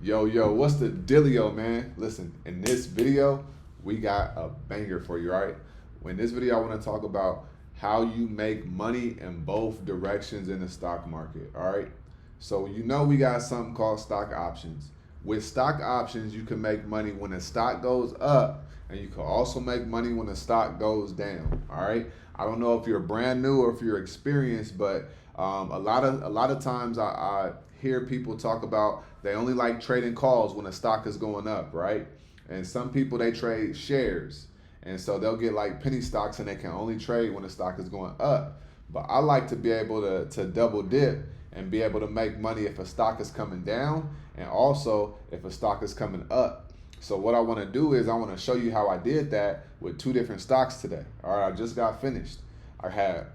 Yo, what's the dealio, man? Listen, in this video, we got a banger for you, all right? In this video, I want to talk about how you make money in both directions in the stock market, all right? So, we got something called stock options. With stock options, you can make money when the stock goes up, and you can also make money when the stock goes down, all right? I don't know if you're brand new or if you're experienced, but a lot of times I hear people talk about they only like trading calls when the stock is going up, right? And some people they trade shares, and so they'll get like penny stocks and they can only trade when the stock is going up. But I like to be able to double dip and be able to make money if a stock is coming down and also if a stock is coming up. So what I want to do is I want to show you how I did that with two different stocks today. All right, I just got finished. I had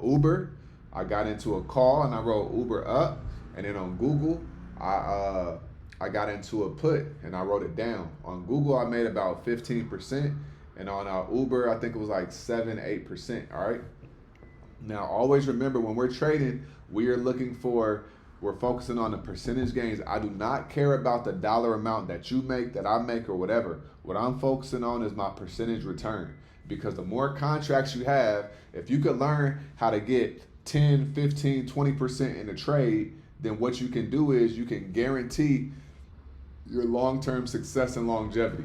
Uber. I got into a call and I wrote Uber up, and then on Google, I got into a put and I wrote it down. On Google, I made about 15%, and on Uber, I think it was like 7-8%. All right. Now, always remember when we're trading, we're focusing on the percentage gains. I do not care about the dollar amount that you make, that I make, or whatever. What I'm focusing on is my percentage return. Because the more contracts you have, if you could learn how to get 10, 15, 20% in a trade, then what you can do is you can guarantee your long-term success and longevity.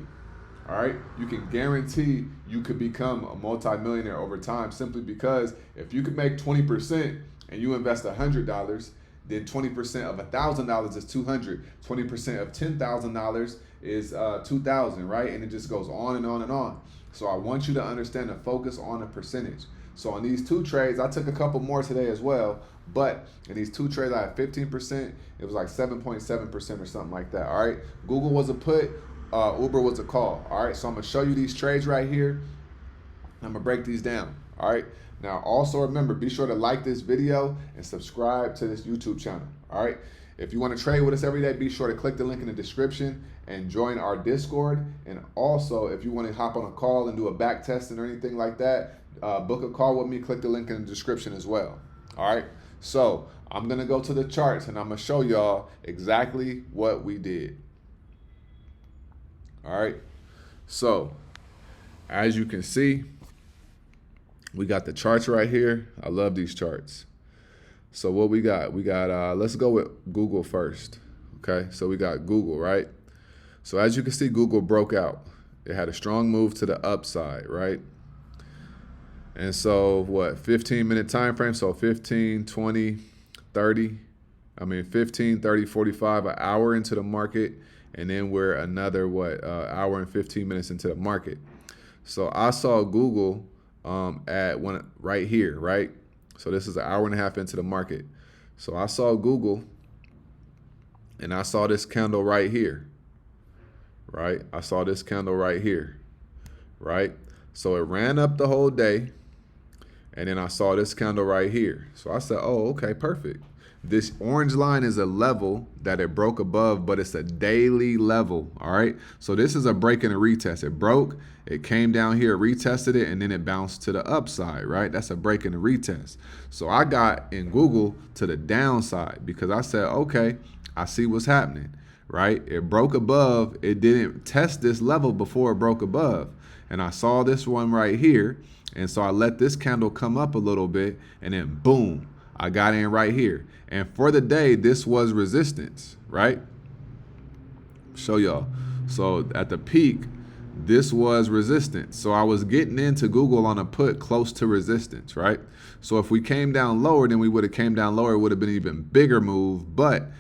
All right, you can guarantee you could become a multimillionaire over time simply because if you could make 20% and you invest $100, then 20% of $1,000 is 200. 20% of $10,000 is 2,000, right? And it just goes on and on and on. So I want you to understand and focus on a percentage. So on these two trades, I took a couple more today as well, but in these two trades, I had 15%. It was like 7.7% or something like that. All right, Google was a put. Uber was a call. All right, so I'm gonna show you these trades right here. I'm gonna break these down. All right. Now, also remember, be sure to like this video and subscribe to this YouTube channel. All right. If you want to trade with us every day, be sure to click the link in the description and join our Discord. And also, if you want to hop on a call and do a back testing or anything like that, book a call with me. Click the link in the description as well. All right. So I'm gonna go to the charts and I'm gonna show y'all exactly what we did. All right. So as you can see, we got the charts right here. I love these charts. So what we got? Let's go with Google first. Okay. So we got Google, right? So as you can see, Google broke out. It had a strong move to the upside, right? And so what, 15-minute time frame? So 15, 20, 30. 15, 30, 45, an hour into the market. And then we're another, hour and 15 minutes into the market. So I saw Google at one right here, right? So this is an hour and a half into the market. So I saw Google and I saw this candle right here, right? I saw this candle right here, right? So it ran up the whole day. And then I saw this candle right here. So I said, oh, okay, perfect. This orange line is a level that it broke above, but it's a daily level, all right? So this is a break and a retest. It broke, it came down here, retested it, and then it bounced to the upside, right? That's a break and a retest. So I got in Google to the downside because I said, okay, I see what's happening, right? It broke above. It didn't test this level before it broke above. And I saw this one right here. And so I let this candle come up a little bit, and then boom, I got in right here. And for the day, this was resistance, right? Show y'all. So at the peak, this was resistance. So I was getting into Google on a put close to resistance, right? So if we came down lower, then we would have came down lower. It would have been an even bigger move, but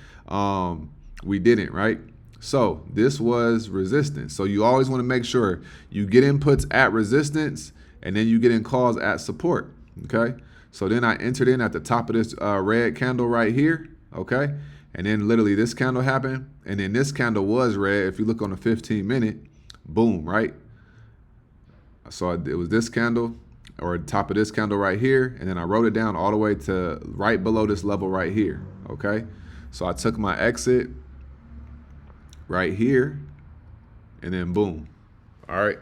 we didn't, right? So this was resistance. So you always want to make sure you get inputs at resistance and then you get in calls at support, okay? So then I entered in at the top of this red candle right here, okay? And then literally this candle happened, and then this candle was red. If you look on the 15-minute, boom, right? So it was this candle or the top of this candle right here, and then I wrote it down all the way to right below this level right here, okay? So I took my exit right here, and then boom, all right?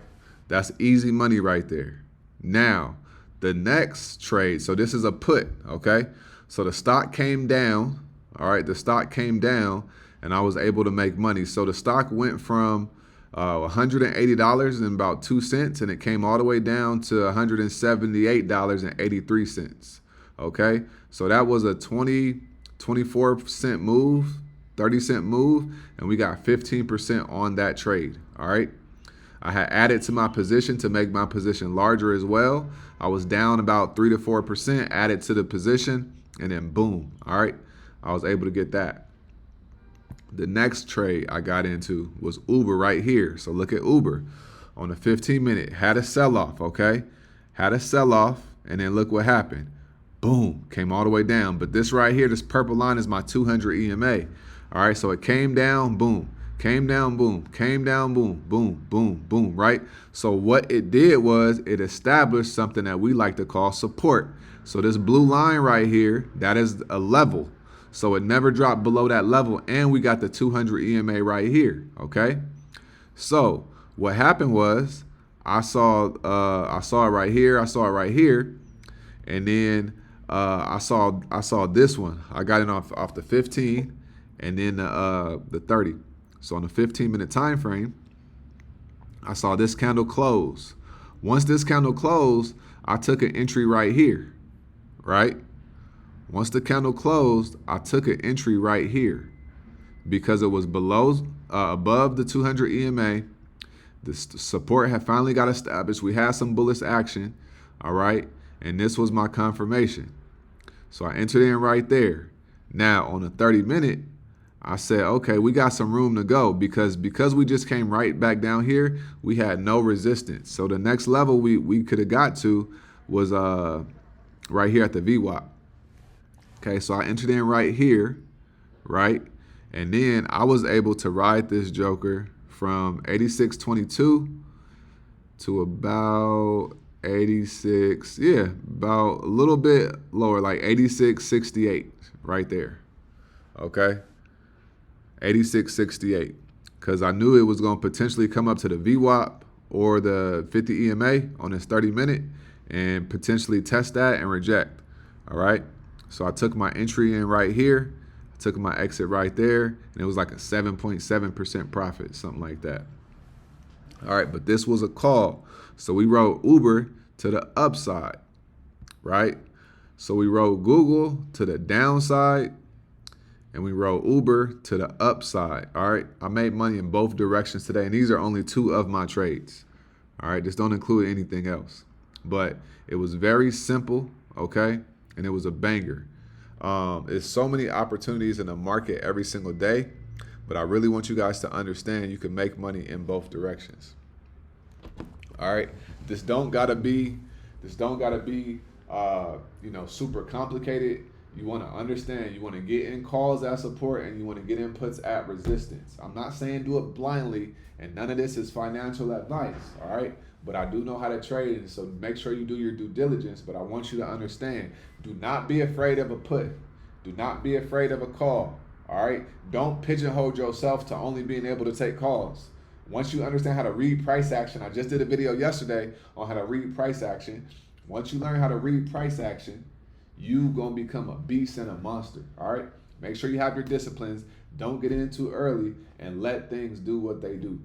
That's easy money right there. Now, the next trade, so this is a put, okay? So the stock came down, all right? The stock came down, and I was able to make money. So the stock went from $180.02, and it came all the way down to $178.83. Okay, so that was a 24-cent move, 30-cent move, and we got 15% on that trade. All right, I had added to my position to make my position larger as well. I was down about 3 to 4%, added to the position, and then boom. All right, I was able to get that. The next trade I got into was Uber right here. So look at Uber on the 15-minute, had a sell-off, okay? Had a sell-off, and then look what happened. Boom, came all the way down. But this right here, this purple line is my 200 EMA. All right, so it came down, boom, came down, boom, came down, boom, boom, boom, boom, right? So what it did was it established something that we like to call support. So this blue line right here, that is a level. So it never dropped below that level, and we got the 200 EMA right here, okay? So what happened was I saw it right here, I saw it right here, and then I saw this one. I got it off the 15 and then the 30. So on the 15-minute time frame, I saw this candle close. Once this candle closed, I took an entry right here, right? Once the candle closed, I took an entry right here because it was above the 200 EMA. The support had finally got established. We had some bullish action, all right? And this was my confirmation. So I entered in right there. Now on the 30-minute, I said, okay, we got some room to go because we just came right back down here, we had no resistance. So the next level we could have got to was right here at the VWAP. Okay, so I entered in right here, right? And then I was able to ride this joker from 86.22 to about 86, about a little bit lower, like 86.68 right there. Okay, 86.68, because I knew it was going to potentially come up to the VWAP or the 50 EMA on this 30-minute and potentially test that and reject. All right. So I took my entry in right here, I took my exit right there, and it was like a 7.7% profit, something like that. All right, but this was a call. So we rode Uber to the upside, right? So we rode Google to the downside, and we rode Uber to the upside, all right? I made money in both directions today, and these are only 2 of my trades, all right? Just don't include anything else. But it was very simple, okay? And it was a banger. There's so many opportunities in the market every single day, but I really want you guys to understand you can make money in both directions. All right, this don't gotta be super complicated. You want to understand. You want to get in calls at support, and you want to get inputs at resistance. I'm not saying do it blindly, and none of this is financial advice. All right. But I do know how to trade, and so make sure you do your due diligence. But I want you to understand, do not be afraid of a put. Do not be afraid of a call, all right? Don't pigeonhole yourself to only being able to take calls. Once you understand how to read price action, I just did a video yesterday on how to read price action. Once you learn how to read price action, you gonna become a beast and a monster, all right? Make sure you have your disciplines. Don't get in too early and let things do what they do,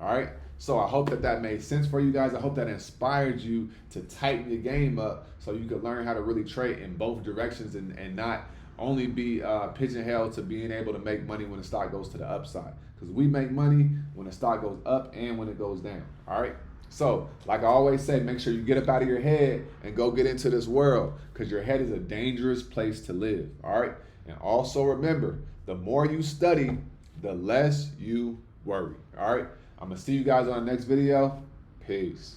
all right? So I hope that made sense for you guys. I hope that inspired you to tighten your game up so you can learn how to really trade in both directions and not only be pigeonholed to being able to make money when the stock goes to the upside. Because we make money when the stock goes up and when it goes down, all right? So like I always say, make sure you get up out of your head and go get into this world, because your head is a dangerous place to live, all right? And also remember, the more you study, the less you worry, all right? I'm going to see you guys on the next video. Peace.